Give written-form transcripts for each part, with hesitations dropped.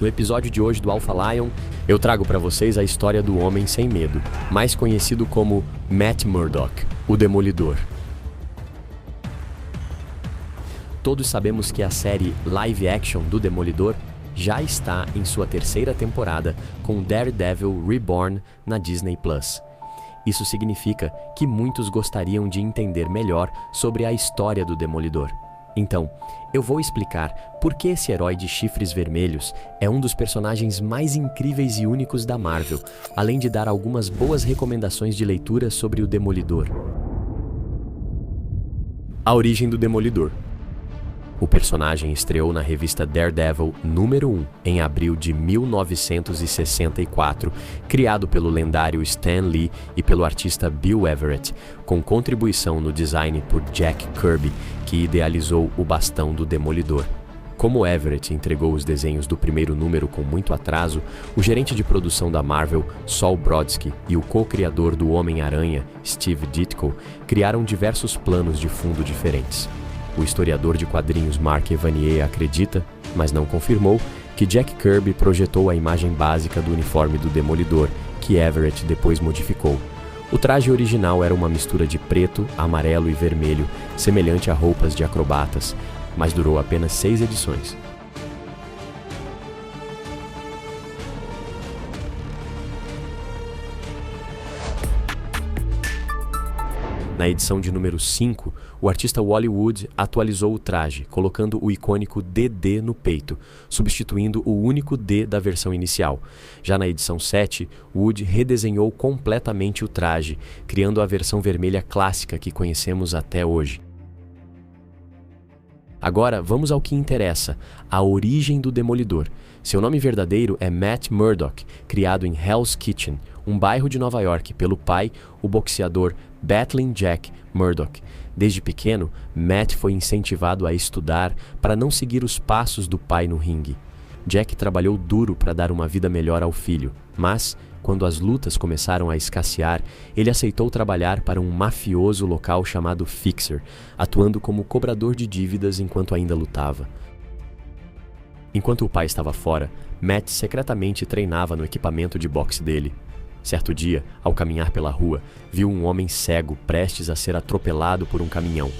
No episódio de hoje do Alpha Lion, eu trago para vocês a história do Homem Sem Medo, mais conhecido como Matt Murdock, o Demolidor. Todos sabemos que a série live action do Demolidor já está em sua terceira temporada com Daredevil Reborn na Disney+. Isso significa que muitos gostariam de entender melhor sobre a história do Demolidor. Então, eu vou explicar por que esse herói de chifres vermelhos é um dos personagens mais incríveis e únicos da Marvel, além de dar algumas boas recomendações de leitura sobre o Demolidor. A origem do Demolidor. O personagem estreou na revista Daredevil número 1 em abril de 1964, criado pelo lendário Stan Lee e pelo artista Bill Everett, com contribuição no design por Jack Kirby, que idealizou o bastão do Demolidor. Como Everett entregou os desenhos do primeiro número com muito atraso, o gerente de produção da Marvel, Saul Brodsky, e o co-criador do Homem-Aranha, Steve Ditko, criaram diversos planos de fundo diferentes. O historiador de quadrinhos Mark Evanier acredita, mas não confirmou, que Jack Kirby projetou a imagem básica do uniforme do Demolidor, que Everett depois modificou. O traje original era uma mistura de preto, amarelo e vermelho, semelhante a roupas de acrobatas, mas durou apenas 6 edições. Na edição de número 5, o artista Wally Wood atualizou o traje, colocando o icônico DD no peito, substituindo o único D da versão inicial. Já na edição 7, Wood redesenhou completamente o traje, criando a versão vermelha clássica que conhecemos até hoje. Agora, vamos ao que interessa, a origem do Demolidor. Seu nome verdadeiro é Matt Murdock, criado em Hell's Kitchen, um bairro de Nova York, pelo pai, o boxeador Battling Jack Murdock. Desde pequeno, Matt foi incentivado a estudar para não seguir os passos do pai no ringue. Jack trabalhou duro para dar uma vida melhor ao filho, mas, quando as lutas começaram a escassear, ele aceitou trabalhar para um mafioso local chamado Fixer, atuando como cobrador de dívidas enquanto ainda lutava. Enquanto o pai estava fora, Matt secretamente treinava no equipamento de boxe dele. Certo dia, ao caminhar pela rua, viu um homem cego prestes a ser atropelado por um caminhão.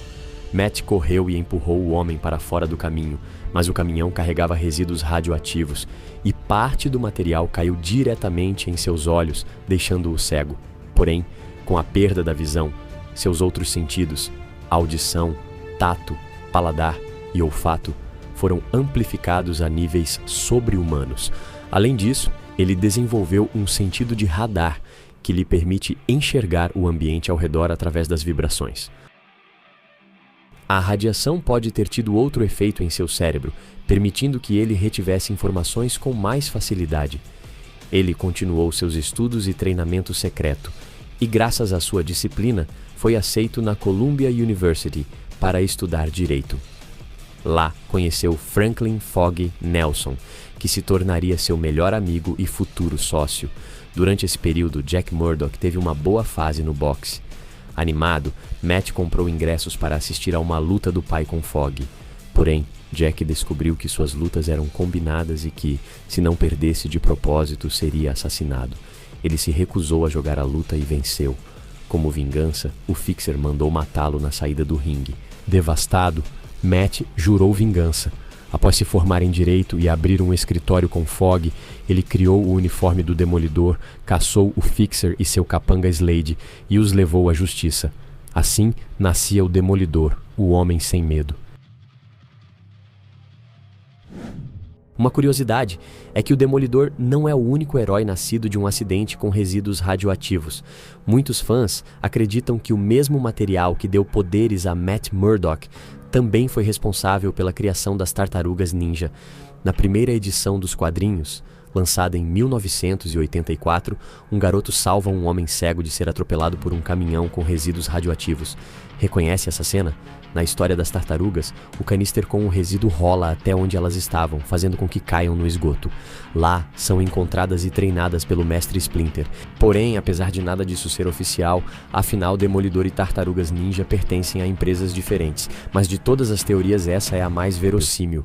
Matt correu e empurrou o homem para fora do caminho, mas o caminhão carregava resíduos radioativos e parte do material caiu diretamente em seus olhos, deixando-o cego. Porém, com a perda da visão, seus outros sentidos, audição, tato, paladar e olfato, foram amplificados a níveis sobre-humanos. Além disso, ele desenvolveu um sentido de radar que lhe permite enxergar o ambiente ao redor através das vibrações. A radiação pode ter tido outro efeito em seu cérebro, permitindo que ele retivesse informações com mais facilidade. Ele continuou seus estudos e treinamento secreto, e graças à sua disciplina, foi aceito na Columbia University para estudar direito. Lá, conheceu Franklin Fogg Nelson, que se tornaria seu melhor amigo e futuro sócio. Durante esse período, Jack Murdock teve uma boa fase no boxe. Animado, Matt comprou ingressos para assistir a uma luta do pai com Fogg. Porém, Jack descobriu que suas lutas eram combinadas e que, se não perdesse de propósito, seria assassinado. Ele se recusou a jogar a luta e venceu. Como vingança, o Fixer mandou matá-lo na saída do ringue. Devastado, Matt jurou vingança. Após se formar em direito e abrir um escritório com Fogg, ele criou o uniforme do Demolidor, caçou o Fixer e seu capanga Slade e os levou à justiça. Assim, nascia o Demolidor, o Homem Sem Medo. Uma curiosidade é que o Demolidor não é o único herói nascido de um acidente com resíduos radioativos. Muitos fãs acreditam que o mesmo material que deu poderes a Matt Murdock também foi responsável pela criação das Tartarugas Ninja. Na primeira edição dos quadrinhos, lançada em 1984, um garoto salva um homem cego de ser atropelado por um caminhão com resíduos radioativos. Reconhece essa cena? Na história das tartarugas, o canister com o resíduo rola até onde elas estavam, fazendo com que caiam no esgoto. Lá, são encontradas e treinadas pelo Mestre Splinter. Porém, apesar de nada disso ser oficial, afinal Demolidor e Tartarugas Ninja pertencem a empresas diferentes, mas de todas as teorias essa é a mais verossímil.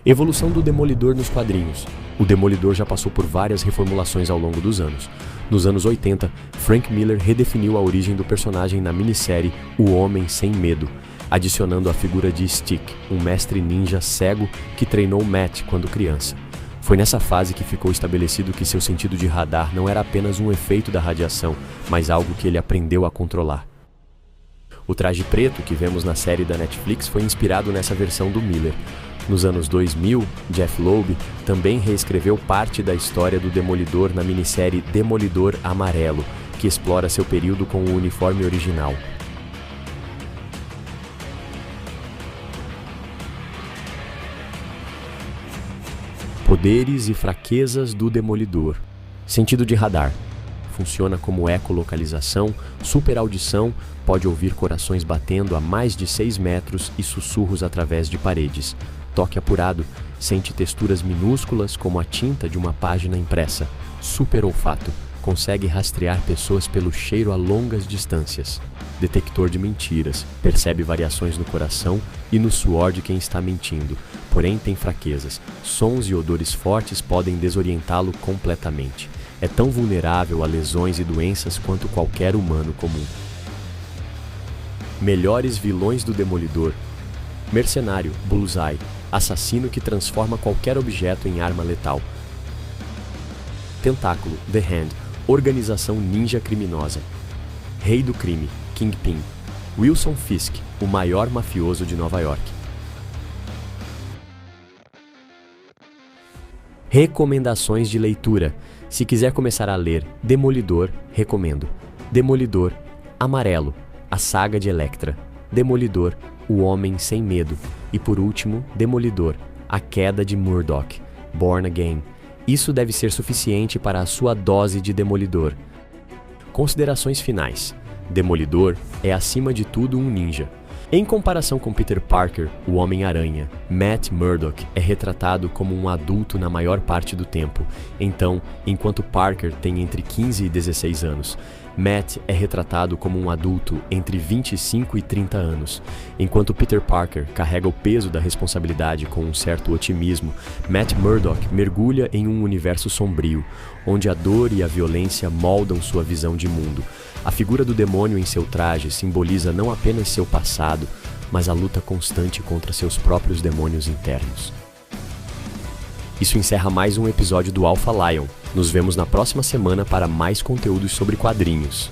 Evolução do Demolidor nos quadrinhos. O Demolidor já passou por várias reformulações ao longo dos anos. Nos anos 80, Frank Miller redefiniu a origem do personagem na minissérie O Homem Sem Medo, adicionando a figura de Stick, um mestre ninja cego que treinou Matt quando criança. Foi nessa fase que ficou estabelecido que seu sentido de radar não era apenas um efeito da radiação, mas algo que ele aprendeu a controlar. O traje preto que vemos na série da Netflix foi inspirado nessa versão do Miller. Nos anos 2000, Jeff Loeb também reescreveu parte da história do Demolidor na minissérie Demolidor Amarelo, que explora seu período com o uniforme original. Poderes e fraquezas do Demolidor. Sentido de radar. Funciona como ecolocalização, superaudição, pode ouvir corações batendo a mais de 6 metros e sussurros através de paredes. Toque apurado, sente texturas minúsculas como a tinta de uma página impressa. Super olfato, consegue rastrear pessoas pelo cheiro a longas distâncias. Detector de mentiras, percebe variações no coração e no suor de quem está mentindo, porém tem fraquezas. Sons e odores fortes podem desorientá-lo completamente. É tão vulnerável a lesões e doenças quanto qualquer humano comum. Melhores vilões do Demolidor. Mercenário, Bullseye, assassino que transforma qualquer objeto em arma letal. Tentáculo, The Hand, organização ninja criminosa. Rei do crime, Kingpin. Wilson Fisk, o maior mafioso de Nova York. Recomendações de leitura. Se quiser começar a ler Demolidor, recomendo. Demolidor, Amarelo, a saga de Elektra. Demolidor, O Homem Sem Medo. E por último, Demolidor, A Queda de Murdock, Born Again. Isso deve ser suficiente para a sua dose de Demolidor. Considerações finais. Demolidor é acima de tudo um ninja. Em comparação com Peter Parker, o Homem-Aranha, Matt Murdock é retratado como um adulto na maior parte do tempo. Então, enquanto Parker tem entre 15 e 16 anos, Matt é retratado como um adulto entre 25 e 30 anos. Enquanto Peter Parker carrega o peso da responsabilidade com um certo otimismo, Matt Murdock mergulha em um universo sombrio, onde a dor e a violência moldam sua visão de mundo. A figura do demônio em seu traje simboliza não apenas seu passado, mas a luta constante contra seus próprios demônios internos. Isso encerra mais um episódio do Alpha Lion. Nos vemos na próxima semana para mais conteúdos sobre quadrinhos.